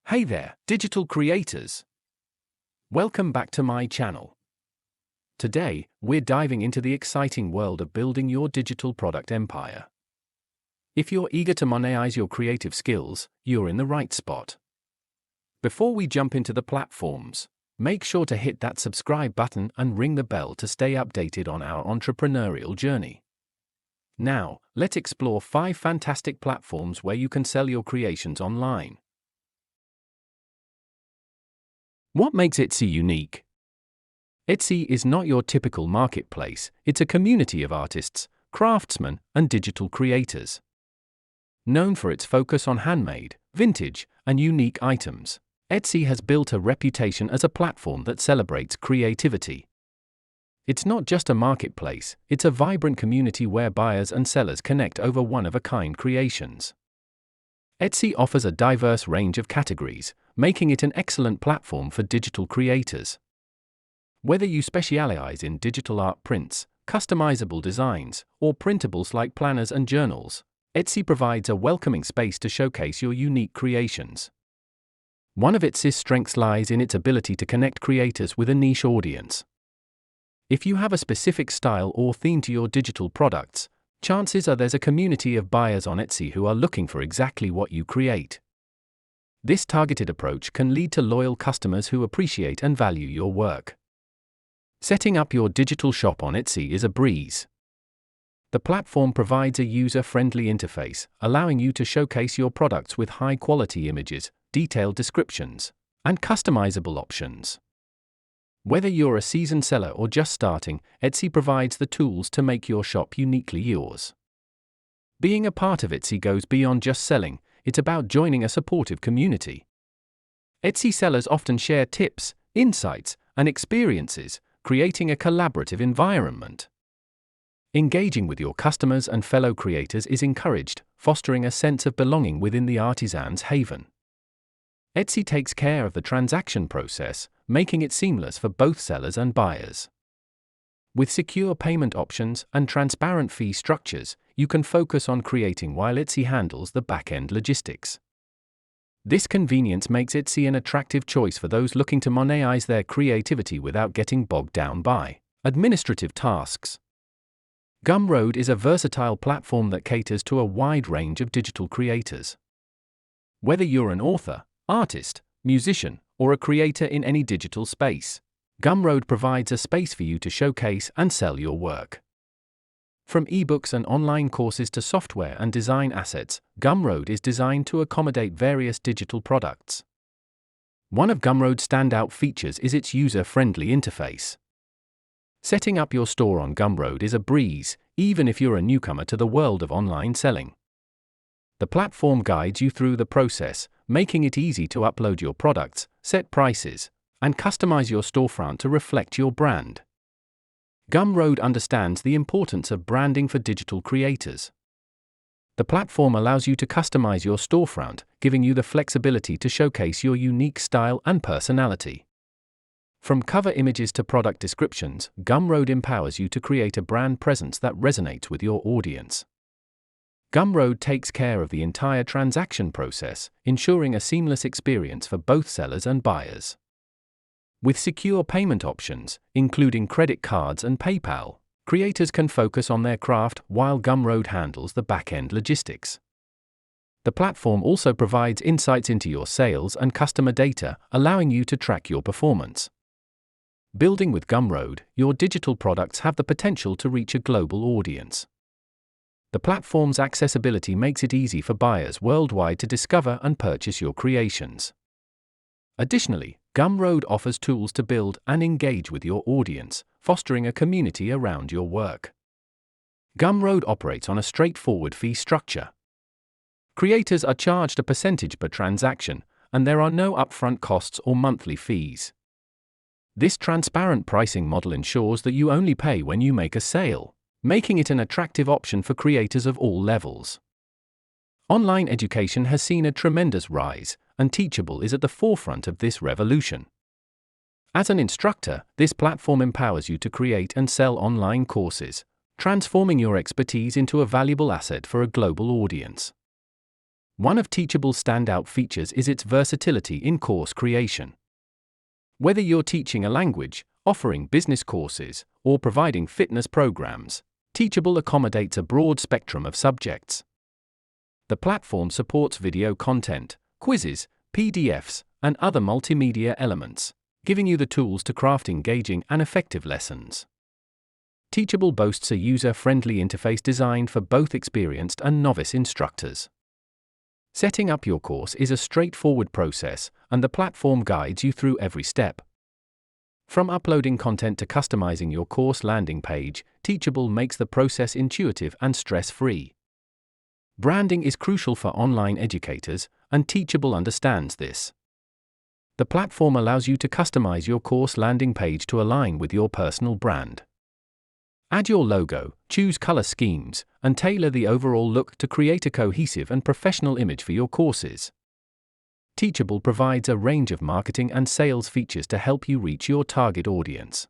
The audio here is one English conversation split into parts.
Hey there, digital creators! Welcome back to my channel. Today, we're diving into the exciting world of building your digital product empire. If you're eager to monetize your creative skills, you're in the right spot. Before we jump into the platforms, make sure to hit that subscribe button and ring the bell to stay updated on our entrepreneurial journey. Now, let's explore 5 fantastic platforms where you can sell your creations online. What makes Etsy unique? Etsy is not your typical marketplace, it's a community of artists, craftsmen, and digital creators. Known for its focus on handmade, vintage, and unique items, Etsy has built a reputation as a platform that celebrates creativity. It's not just a marketplace, it's a vibrant community where buyers and sellers connect over one-of-a-kind creations. Etsy offers a diverse range of categories, making it an excellent platform for digital creators. Whether you specialize in digital art prints, customizable designs, or printables like planners and journals, Etsy provides a welcoming space to showcase your unique creations. One of Etsy's strengths lies in its ability to connect creators with a niche audience. If you have a specific style or theme to your digital products, chances are there's a community of buyers on Etsy who are looking for exactly what you create. This targeted approach can lead to loyal customers who appreciate and value your work. Setting up your digital shop on Etsy is a breeze. The platform provides a user-friendly interface, allowing you to showcase your products with high-quality images, detailed descriptions, and customizable options. Whether you're a seasoned seller or just starting, Etsy provides the tools to make your shop uniquely yours. Being a part of Etsy goes beyond just selling, it's about joining a supportive community. Etsy sellers often share tips, insights, and experiences, creating a collaborative environment. Engaging with your customers and fellow creators is encouraged, fostering a sense of belonging within the artisan's haven. Etsy takes care of the transaction process, making it seamless for both sellers and buyers. With secure payment options and transparent fee structures, you can focus on creating while Etsy handles the back-end logistics. This convenience makes Etsy an attractive choice for those looking to monetize their creativity without getting bogged down by administrative tasks. Gumroad is a versatile platform that caters to a wide range of digital creators. Whether you're an author, artist, musician, or a creator in any digital space, Gumroad provides a space for you to showcase and sell your work. From ebooks and online courses to software and design assets, Gumroad is designed to accommodate various digital products. One of Gumroad's standout features is its user-friendly interface. Setting up your store on Gumroad is a breeze, even if you're a newcomer to the world of online selling. The platform guides you through the process, making it easy to upload your products, set prices, and customize your storefront to reflect your brand. Gumroad understands the importance of branding for digital creators. The platform allows you to customize your storefront, giving you the flexibility to showcase your unique style and personality. From cover images to product descriptions, Gumroad empowers you to create a brand presence that resonates with your audience. Gumroad takes care of the entire transaction process, ensuring a seamless experience for both sellers and buyers. With secure payment options, including credit cards and PayPal, creators can focus on their craft while Gumroad handles the back-end logistics. The platform also provides insights into your sales and customer data, allowing you to track your performance. Building with Gumroad, your digital products have the potential to reach a global audience. The platform's accessibility makes it easy for buyers worldwide to discover and purchase your creations. Additionally, Gumroad offers tools to build and engage with your audience, fostering a community around your work. Gumroad operates on a straightforward fee structure. Creators are charged a percentage per transaction, and there are no upfront costs or monthly fees. This transparent pricing model ensures that you only pay when you make a sale, making it an attractive option for creators of all levels. Online education has seen a tremendous rise, and Teachable is at the forefront of this revolution. As an instructor, this platform empowers you to create and sell online courses, transforming your expertise into a valuable asset for a global audience. One of Teachable's standout features is its versatility in course creation. Whether you're teaching a language, offering business courses, or providing fitness programs, Teachable accommodates a broad spectrum of subjects. The platform supports video content, quizzes, PDFs, and other multimedia elements, giving you the tools to craft engaging and effective lessons. Teachable boasts a user-friendly interface designed for both experienced and novice instructors. Setting up your course is a straightforward process, and the platform guides you through every step. From uploading content to customizing your course landing page, Teachable makes the process intuitive and stress-free. Branding is crucial for online educators, and Teachable understands this. The platform allows you to customize your course landing page to align with your personal brand. Add your logo, choose color schemes, and tailor the overall look to create a cohesive and professional image for your courses. Teachable provides a range of marketing and sales features to help you reach your target audience.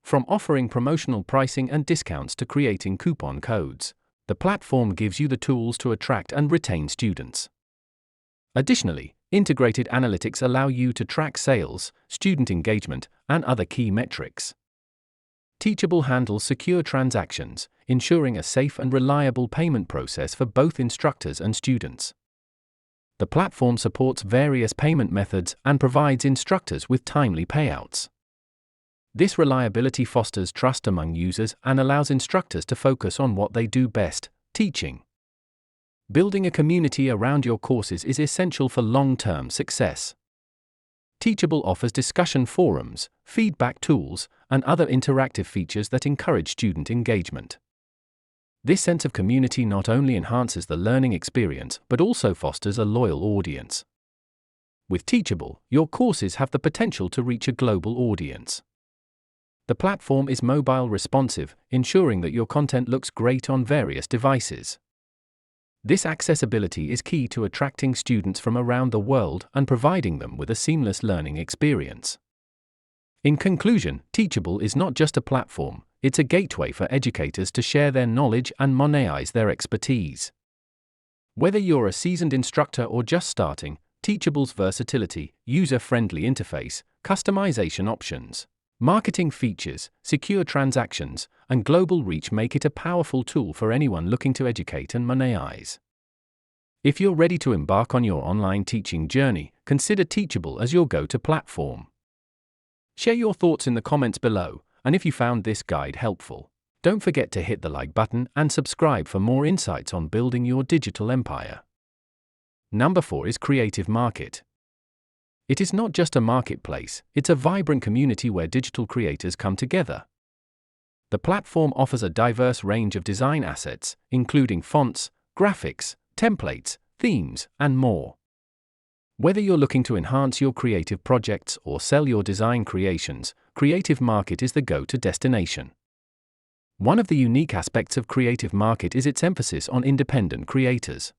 From offering promotional pricing and discounts to creating coupon codes, the platform gives you the tools to attract and retain students. Additionally, integrated analytics allow you to track sales, student engagement, and other key metrics. Teachable handles secure transactions, ensuring a safe and reliable payment process for both instructors and students. The platform supports various payment methods and provides instructors with timely payouts. This reliability fosters trust among users and allows instructors to focus on what they do best, teaching. Building a community around your courses is essential for long-term success. Teachable offers discussion forums, feedback tools, and other interactive features that encourage student engagement. This sense of community not only enhances the learning experience but also fosters a loyal audience. With Teachable, your courses have the potential to reach a global audience. The platform is mobile responsive, ensuring that your content looks great on various devices. This accessibility is key to attracting students from around the world and providing them with a seamless learning experience. In conclusion, Teachable is not just a platform, it's a gateway for educators to share their knowledge and monetize their expertise. Whether you're a seasoned instructor or just starting, Teachable's versatility, user-friendly interface, customization options, marketing features, secure transactions, and global reach make it a powerful tool for anyone looking to educate and monetize. If you're ready to embark on your online teaching journey, consider Teachable as your go-to platform. Share your thoughts in the comments below, and if you found this guide helpful, don't forget to hit the like button and subscribe for more insights on building your digital empire. Number 4 is Creative Market. It is not just a marketplace, it's a vibrant community where digital creators come together. The platform offers a diverse range of design assets, including fonts, graphics, templates, themes, and more. Whether you're looking to enhance your creative projects or sell your design creations, Creative Market is the go-to destination. One of the unique aspects of Creative Market is its emphasis on independent creators.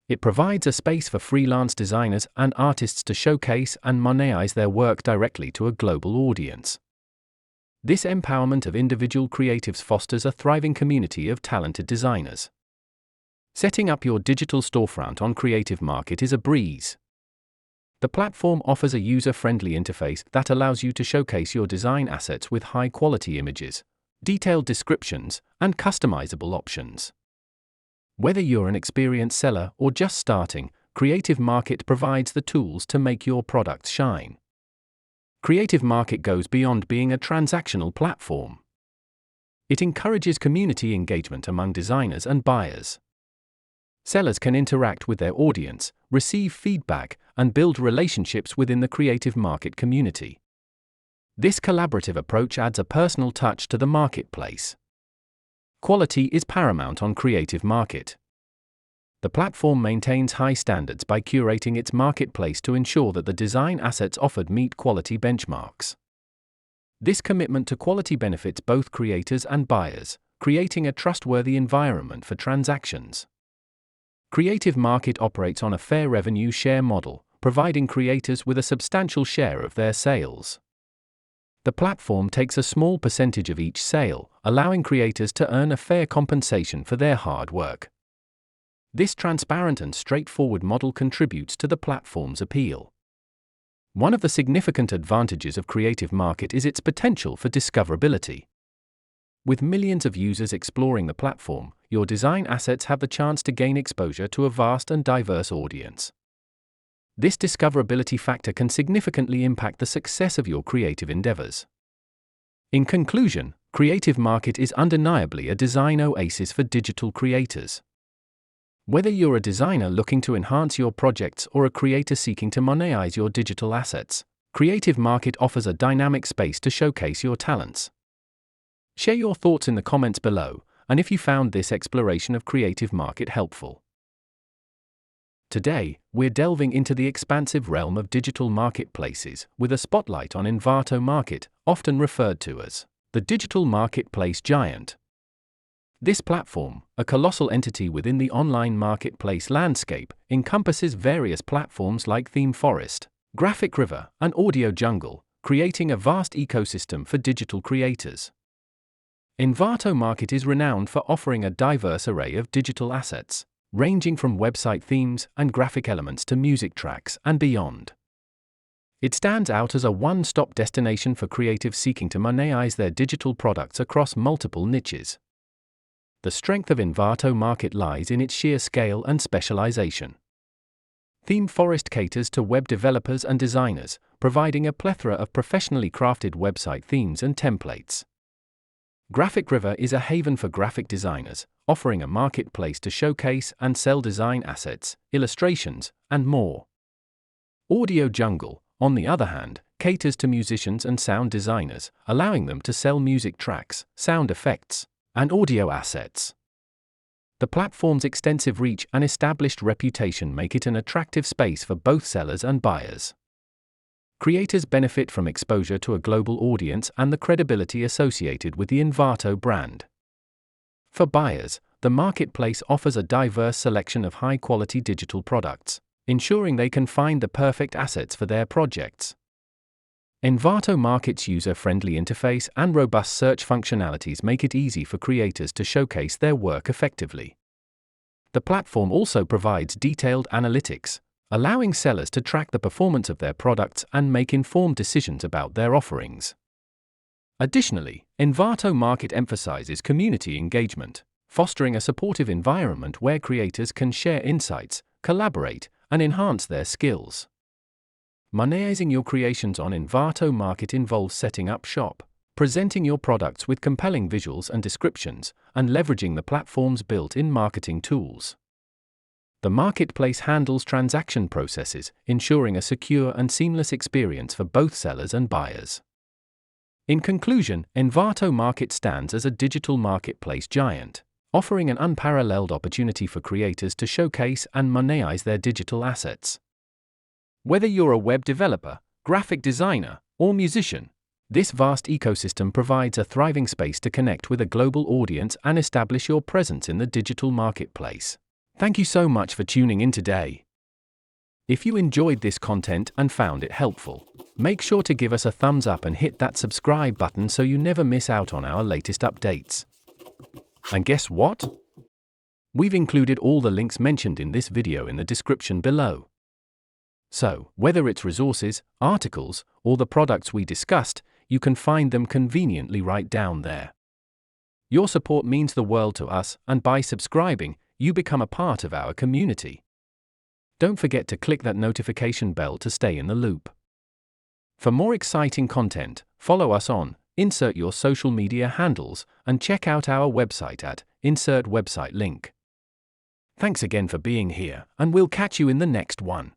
It provides a space for freelance designers and artists to showcase and monetize their work directly to a global audience. This empowerment of individual creatives fosters a thriving community of talented designers. Setting up your digital storefront on Creative Market is a breeze. The platform offers a user-friendly interface that allows you to showcase your design assets with high-quality images, detailed descriptions, and customizable options. Whether you're an experienced seller or just starting, Creative Market provides the tools to make your products shine. Creative Market goes beyond being a transactional platform. It encourages community engagement among designers and buyers. Sellers can interact with their audience, receive feedback, and build relationships within the Creative Market community. This collaborative approach adds a personal touch to the marketplace. Quality is paramount on Creative Market. The platform maintains high standards by curating its marketplace to ensure that the design assets offered meet quality benchmarks. This commitment to quality benefits both creators and buyers, creating a trustworthy environment for transactions. Creative Market operates on a fair revenue share model, providing creators with a substantial share of their sales. The platform takes a small percentage of each sale, allowing creators to earn a fair compensation for their hard work. This transparent and straightforward model contributes to the platform's appeal. One of the significant advantages of Creative Market is its potential for discoverability. With millions of users exploring the platform, your design assets have the chance to gain exposure to a vast and diverse audience. This discoverability factor can significantly impact the success of your creative endeavors. In conclusion, Creative Market is undeniably a design oasis for digital creators. Whether you're a designer looking to enhance your projects or a creator seeking to monetize your digital assets, Creative Market offers a dynamic space to showcase your talents. Share your thoughts in the comments below, and if you found this exploration of Creative Market helpful. Today, we're delving into the expansive realm of digital marketplaces with a spotlight on Envato Market, often referred to as the digital marketplace giant. This platform, a colossal entity within the online marketplace landscape, encompasses various platforms like ThemeForest, Graphic River, and Audio Jungle, creating a vast ecosystem for digital creators. Envato Market is renowned for offering a diverse array of digital assets, ranging from website themes and graphic elements to music tracks and beyond. It stands out as a one-stop destination for creatives seeking to monetize their digital products across multiple niches. The strength of Envato Market lies in its sheer scale and specialization. ThemeForest caters to web developers and designers, providing a plethora of professionally crafted website themes and templates. Graphic River is a haven for graphic designers, offering a marketplace to showcase and sell design assets, illustrations, and more. Audio Jungle, on the other hand, caters to musicians and sound designers, allowing them to sell music tracks, sound effects, and audio assets. The platform's extensive reach and established reputation make it an attractive space for both sellers and buyers. Creators benefit from exposure to a global audience and the credibility associated with the Envato brand. For buyers, the marketplace offers a diverse selection of high-quality digital products, ensuring they can find the perfect assets for their projects. Envato Market's user-friendly interface and robust search functionalities make it easy for creators to showcase their work effectively. The platform also provides detailed analytics, allowing sellers to track the performance of their products and make informed decisions about their offerings. Additionally, Envato Market emphasizes community engagement, fostering a supportive environment where creators can share insights, collaborate, and enhance their skills. Monetizing your creations on Envato Market involves setting up shop, presenting your products with compelling visuals and descriptions, and leveraging the platform's built-in marketing tools. The marketplace handles transaction processes, ensuring a secure and seamless experience for both sellers and buyers. In conclusion, Envato Market stands as a digital marketplace giant, offering an unparalleled opportunity for creators to showcase and monetize their digital assets. Whether you're a web developer, graphic designer, or musician, this vast ecosystem provides a thriving space to connect with a global audience and establish your presence in the digital marketplace. Thank you so much for tuning in today. If you enjoyed this content and found it helpful, make sure to give us a thumbs up and hit that subscribe button so you never miss out on our latest updates. And guess what? We've included all the links mentioned in this video in the description below. So, whether it's resources, articles, or the products we discussed, you can find them conveniently right down there. Your support means the world to us, and by subscribing, you become a part of our community. Don't forget to click that notification bell to stay in the loop. For more exciting content, follow us on, insert your social media handles, and check out our website at insert website link. Thanks again for being here, and we'll catch you in the next one.